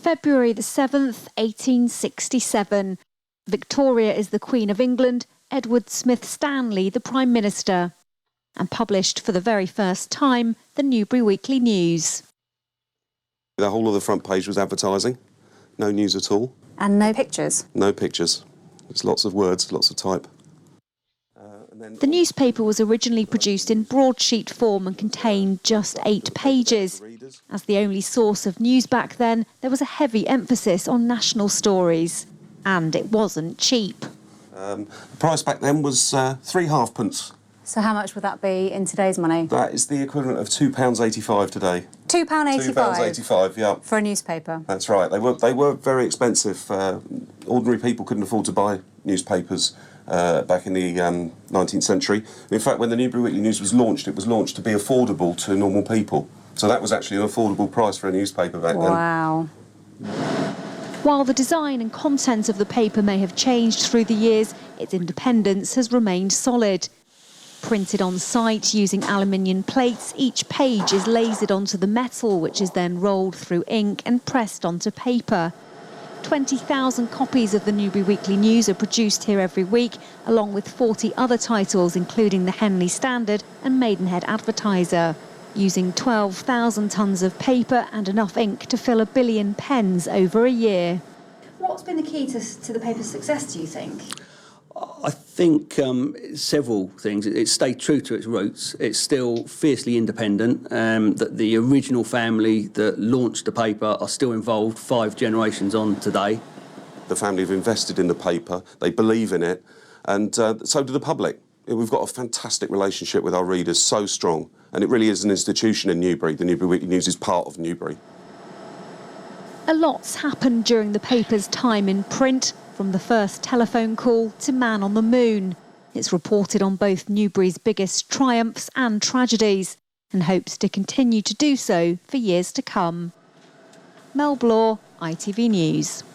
February the 7th, 1867. Victoria is the Queen of England, Edward Smith Stanley the Prime Minister. And published for the very first time, the Newbury Weekly News. The whole of the front page was advertising, no news at all. And no pictures? No pictures. There's lots of words, lots of type. The newspaper was originally produced in broadsheet form and contained just 8 pages. As the only source of news back then, there was a heavy emphasis on national stories. And it wasn't cheap. The price back then was 3 halfpence. So how much would that be in today's money? That is the equivalent of £2.85 today. £2.85? £2.85, yeah. For a newspaper? That's right. They were very expensive. Ordinary people couldn't afford to buy newspapers back in the 19th century. In fact, when the Newbury Weekly News was launched, it was launched to be affordable to normal people. So that was actually an affordable price for a newspaper back then. Wow. While the design and content of the paper may have changed through the years, its independence has remained solid. Printed on site using aluminium plates, each page is lasered onto the metal, which is then rolled through ink and pressed onto paper. 20,000 copies of the Newbury Weekly News are produced here every week, along with 40 other titles, including the Henley Standard and Maidenhead Advertiser, using 12,000 tonnes of paper and enough ink to fill 1 billion pens over a year. What's been the key to the paper's success, do you think? I think several things. It stayed true to its roots. It's still fiercely independent. That the original family that launched the paper are still involved 5 generations on today. The family have invested in the paper, they believe in it, and so do the public. We've got a fantastic relationship with our readers, so strong, and it really is an institution in Newbury. The Newbury Weekly News is part of Newbury. A lot's happened during the paper's time in print, from the first telephone call to Man on the Moon. It's reported on both Newbury's biggest triumphs and tragedies, and hopes to continue to do so for years to come. Mel Blore, ITV News.